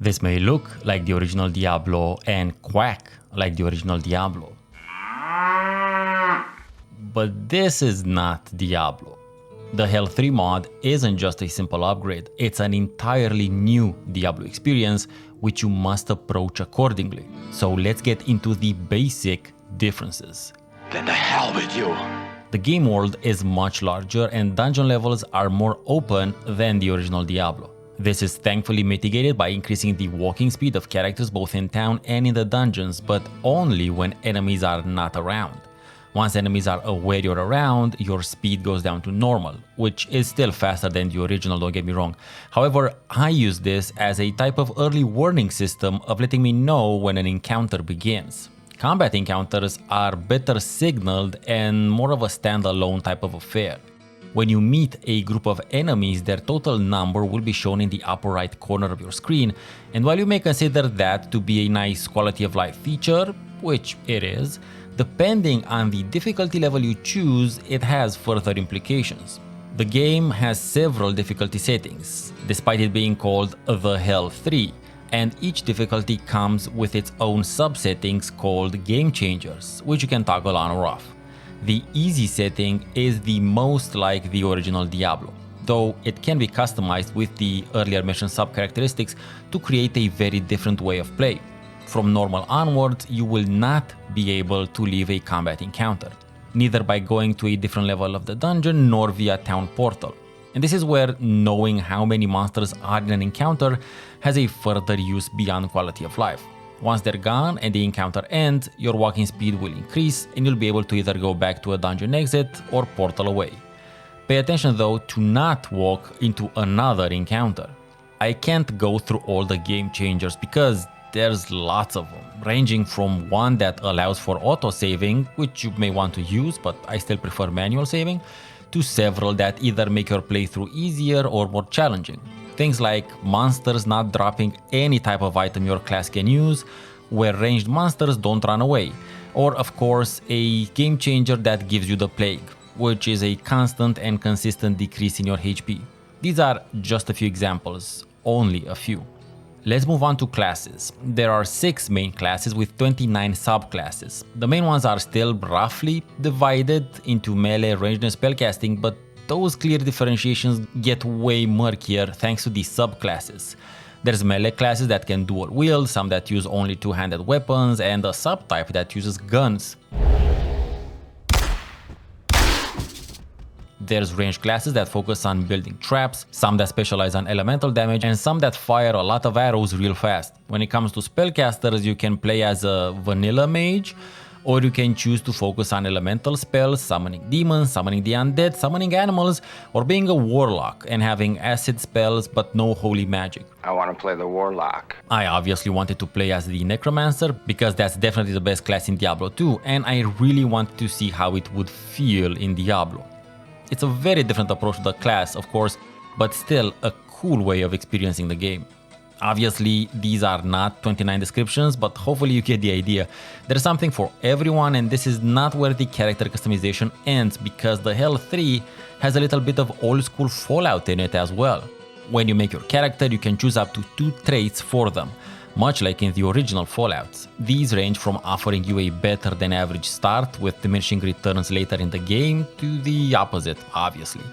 This may look like the original Diablo and quack like the original Diablo. But this is not Diablo. The Hell 3 mod isn't just a simple upgrade, it's an entirely new Diablo experience which you must approach accordingly. So let's get into the basic differences. Then to hell with you. The game world is much larger and dungeon levels are more open than the original Diablo. This is thankfully mitigated by increasing the walking speed of characters both in town and in the dungeons, but only when enemies are not around. Once enemies are aware you're around, your speed goes down to normal, which is still faster than the original, don't get me wrong. However, I use this as a type of early warning system of letting me know when an encounter begins. Combat encounters are better signaled and more of a standalone type of affair. When you meet a group of enemies, their total number will be shown in the upper right corner of your screen, and while you may consider that to be a nice quality of life feature, which it is, depending on the difficulty level you choose, it has further implications. The game has several difficulty settings, despite it being called The Hell 3, and each difficulty comes with its own subsettings called game changers, which you can toggle on or off. The easy setting is the most like the original Diablo, though it can be customized with the earlier mentioned sub-characteristics to create a very different way of play. From normal onwards, you will not be able to leave a combat encounter, neither by going to a different level of the dungeon nor via town portal. And this is where knowing how many monsters are in an encounter has a further use beyond quality of life. Once they're gone and the encounter ends, your walking speed will increase and you'll be able to either go back to a dungeon exit or portal away. Pay attention though to not walk into another encounter. I can't go through all the game changers because there's lots of them, ranging from one that allows for auto-saving, which you may want to use, but I still prefer manual saving, to several that either make your playthrough easier or more challenging. Things like monsters not dropping any type of item your class can use, where ranged monsters don't run away, or of course a game changer that gives you the plague, which is a constant and consistent decrease in your HP. These are just a few examples, only a few. Let's move on to classes. There are 6 main classes with 29 subclasses. The main ones are still roughly divided into melee, ranged, and spellcasting, but those clear differentiations get way murkier thanks to the subclasses. There's melee classes that can dual wield, some that use only two-handed weapons, and a subtype that uses guns. There's ranged classes that focus on building traps, some that specialize on elemental damage, and some that fire a lot of arrows real fast. When it comes to spellcasters, you can play as a vanilla mage, or you can choose to focus on elemental spells, summoning demons, summoning the undead, summoning animals, or being a warlock and having acid spells but no holy magic. I want to play the warlock. I obviously wanted to play as the necromancer because that's definitely the best class in Diablo 2, and I really wanted to see how it would feel in Diablo. It's a very different approach to the class, of course, but still a cool way of experiencing the game. Obviously, these are not 29 descriptions, but hopefully you get the idea. There's something for everyone, and this is not where the character customization ends, because the Hell 3 has a little bit of old school Fallout in it as well. When you make your character, you can choose up to 2 traits for them, much like in the original Fallouts. These range from offering you a better than average start with diminishing returns later in the game to the opposite, obviously.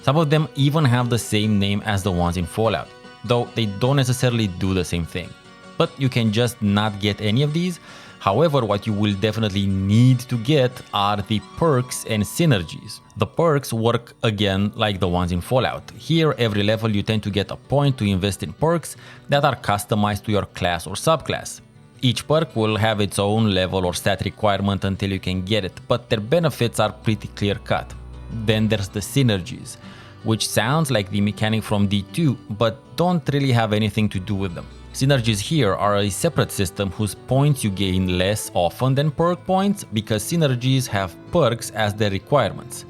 Some of them even have the same name as the ones in Fallout, though they don't necessarily do the same thing. But you can just not get any of these. However, what you will definitely need to get are the perks and synergies. The perks work again like the ones in Fallout. Here, every level you tend to get a point to invest in perks that are customized to your class or subclass. Each perk will have its own level or stat requirement until you can get it, but their benefits are pretty clear cut. Then there's the synergies, which sounds like the mechanic from D2, but don't really have anything to do with them. Synergies here are a separate system whose points you gain less often than perk points because synergies have perks as their requirements.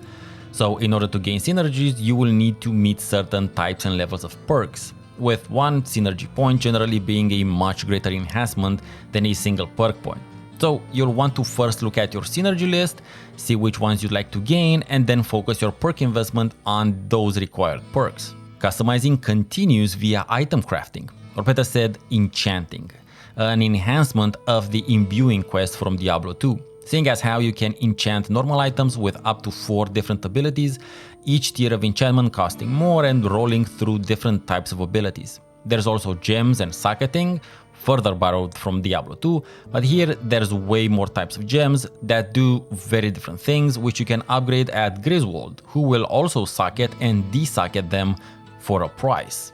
So in order to gain synergies, you will need to meet certain types and levels of perks, with one synergy point generally being a much greater enhancement than a single perk point. So you'll want to first look at your synergy list, see which ones you'd like to gain, and then focus your perk investment on those required perks. Customizing continues via item crafting. or better said, enchanting, an enhancement of the imbuing quest from Diablo 2, seeing as how you can enchant normal items with up to 4 different abilities, each tier of enchantment costing more and rolling through different types of abilities. There's also gems and socketing, further borrowed from Diablo 2, but here there's way more types of gems that do very different things, which you can upgrade at Griswold, who will also socket and desocket them for a price.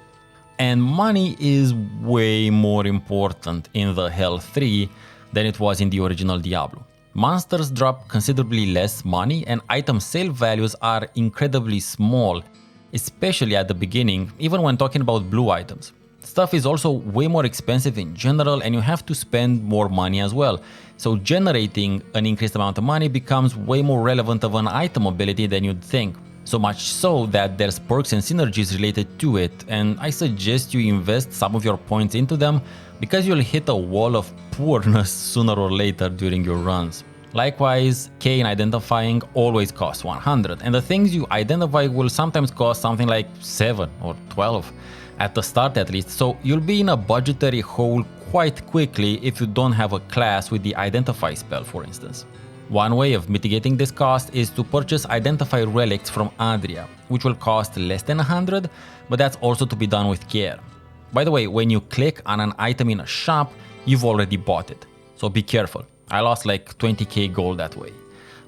And money is way more important in the Hell 3 than it was in the original Diablo. Monsters drop considerably less money and item sale values are incredibly small, especially at the beginning, even when talking about blue items. Stuff is also way more expensive in general and you have to spend more money as well. So generating an increased amount of money becomes way more relevant of an item ability than you'd think. So much so that there's perks and synergies related to it, and I suggest you invest some of your points into them because you'll hit a wall of poorness sooner or later during your runs. Likewise, Kane identifying always costs 100, and the things you identify will sometimes cost something like 7 or 12. At the start at least, so you'll be in a budgetary hole quite quickly if you don't have a class with the Identify spell, for instance. One way of mitigating this cost is to purchase Identify relics from Adria, which will cost less than 100, but that's also to be done with care. By the way, when you click on an item in a shop, you've already bought it, so be careful. I lost like 20k gold that way.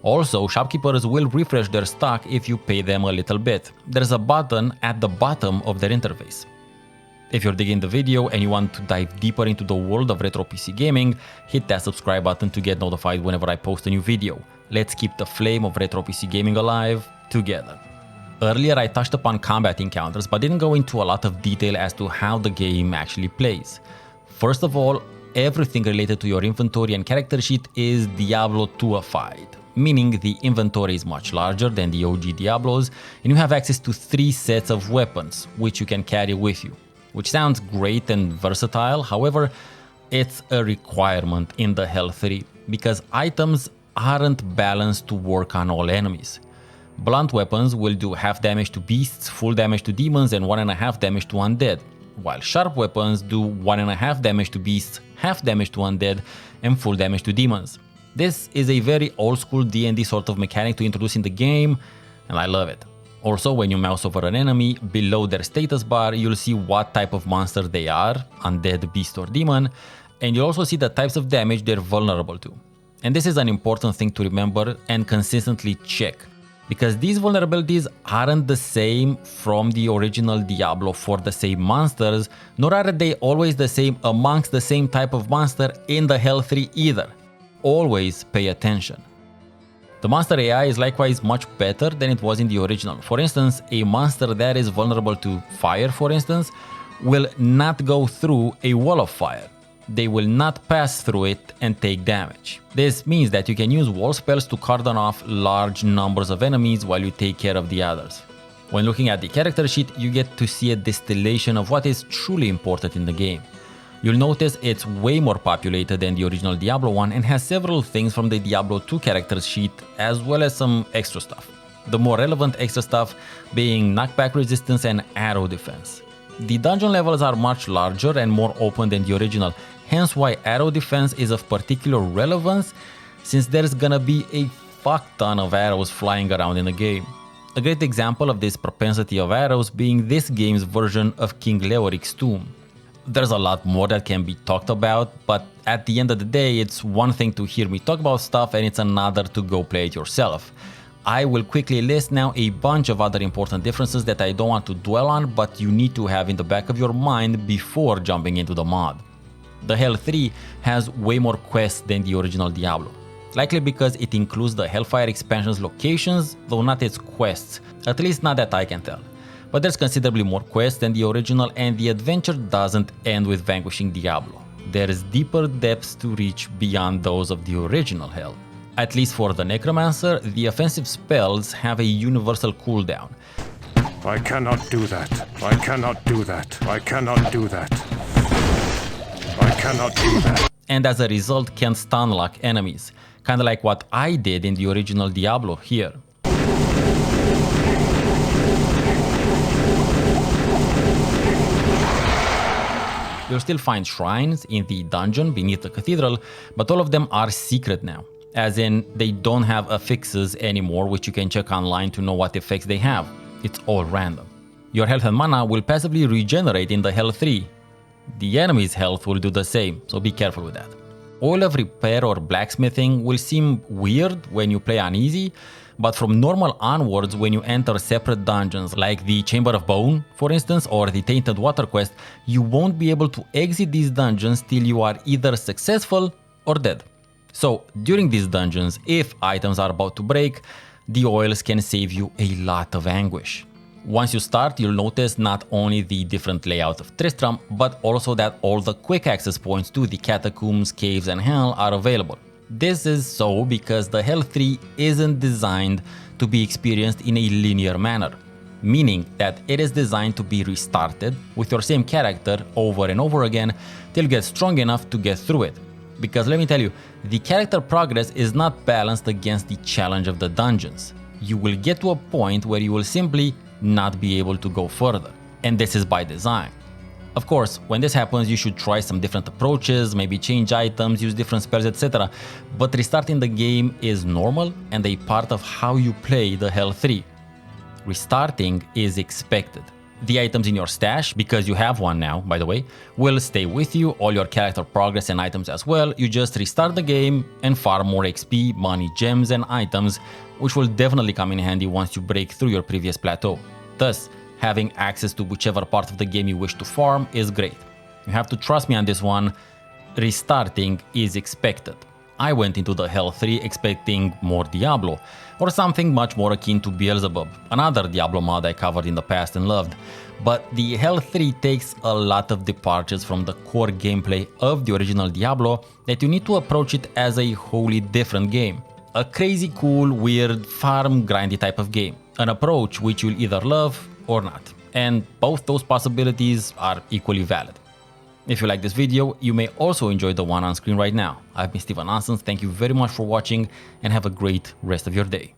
Also, shopkeepers will refresh their stock if you pay them a little bit. There's a button at the bottom of their interface. If you're digging the video and you want to dive deeper into the world of retro PC gaming, hit that subscribe button to get notified whenever I post a new video. Let's keep the flame of retro PC gaming alive together. Earlier I touched upon combat encounters but didn't go into a lot of detail as to how the game actually plays. First of all, everything related to your inventory and character sheet is Diablo 2-ified, meaning the inventory is much larger than the OG Diablos and you have access to 3 sets of weapons which you can carry with you. Which sounds great and versatile, however, it's a requirement in the Hell 3 because items aren't balanced to work on all enemies. Blunt weapons will do half damage to beasts, full damage to demons and 1.5 damage to undead, while sharp weapons do 1.5 damage to beasts, half damage to undead and full damage to demons. This is a very old school D&D sort of mechanic to introduce in the game and I love it. Also, when you mouse over an enemy, below their status bar, you'll see what type of monster they are, undead, beast or demon, and you'll also see the types of damage they're vulnerable to. And this is an important thing to remember and consistently check, because these vulnerabilities aren't the same from the original Diablo for the same monsters, nor are they always the same amongst the same type of monster in the Hell 3 either. Always pay attention. The monster AI is likewise much better than it was in the original. For instance, a monster that is vulnerable to fire, for instance, will not go through a wall of fire. They will not pass through it and take damage. This means that you can use wall spells to cordon off large numbers of enemies while you take care of the others. When looking at the character sheet, you get to see a distillation of what is truly important in the game. You'll notice it's way more populated than the original Diablo 1 and has several things from the Diablo 2 character sheet as well as some extra stuff. The more relevant extra stuff being knockback resistance and arrow defense. The dungeon levels are much larger and more open than the original, hence why arrow defense is of particular relevance since there's gonna be a fuck ton of arrows flying around in the game. A great example of this propensity of arrows being this game's version of King Leoric's tomb. There's a lot more that can be talked about, but at the end of the day, it's one thing to hear me talk about stuff and it's another to go play it yourself. I will quickly list now a bunch of other important differences that I don't want to dwell on, but you need to have in the back of your mind before jumping into the mod. The Hell 3 has way more quests than the original Diablo, likely because it includes the Hellfire expansion's locations, though not its quests, at least not that I can tell. But there's considerably more quests than the original and the adventure doesn't end with vanquishing Diablo. There's deeper depths to reach beyond those of the original Hell. At least for the Necromancer, the offensive spells have a universal cooldown. I cannot do that. I cannot do that. I cannot do that. I cannot do that. And as a result can stun lock enemies, kinda like what I did in the original Diablo here. You'll still find shrines in the dungeon beneath the cathedral, but all of them are secret now. As in, they don't have affixes anymore, which you can check online to know what effects they have. It's all random. Your health and mana will passively regenerate in the Hell 3. The enemy's health will do the same, so be careful with that. All of repair or blacksmithing will seem weird when you play on easy, but from normal onwards, when you enter separate dungeons like the Chamber of Bone, for instance, or the Tainted Water quest, you won't be able to exit these dungeons till you are either successful or dead. So during these dungeons, if items are about to break, the oils can save you a lot of anguish. Once you start, you'll notice not only the different layout of Tristram, but also that all the quick access points to the catacombs, caves and hell are available. This is so because the Hell 3 isn't designed to be experienced in a linear manner, meaning that it is designed to be restarted with your same character over and over again till you get strong enough to get through it. Because let me tell you, the character progress is not balanced against the challenge of the dungeons. You will get to a point where you will simply not be able to go further, and this is by design. Of course, when this happens, you should try some different approaches, maybe change items, use different spells, etc. But restarting the game is normal and a part of how you play the Hell 3. Restarting is expected. The items in your stash, because you have one now, by the way, will stay with you, all your character progress and items as well. You just restart the game and farm more XP, money, gems and items, which will definitely come in handy once you break through your previous plateau. Thus, having access to whichever part of the game you wish to farm is great. You have to trust me on this one, restarting is expected. I went into the Hell 3 expecting more Diablo, or something much more akin to Beelzebub, another Diablo mod I covered in the past and loved. But the Hell 3 takes a lot of departures from the core gameplay of the original Diablo that you need to approach it as a wholly different game. A crazy cool, weird, farm grindy type of game. An approach which you'll either love or not. And both those possibilities are equally valid. If you like this video, you may also enjoy the one on screen right now. I've been Steven Nonsens, thank you very much for watching and have a great rest of your day.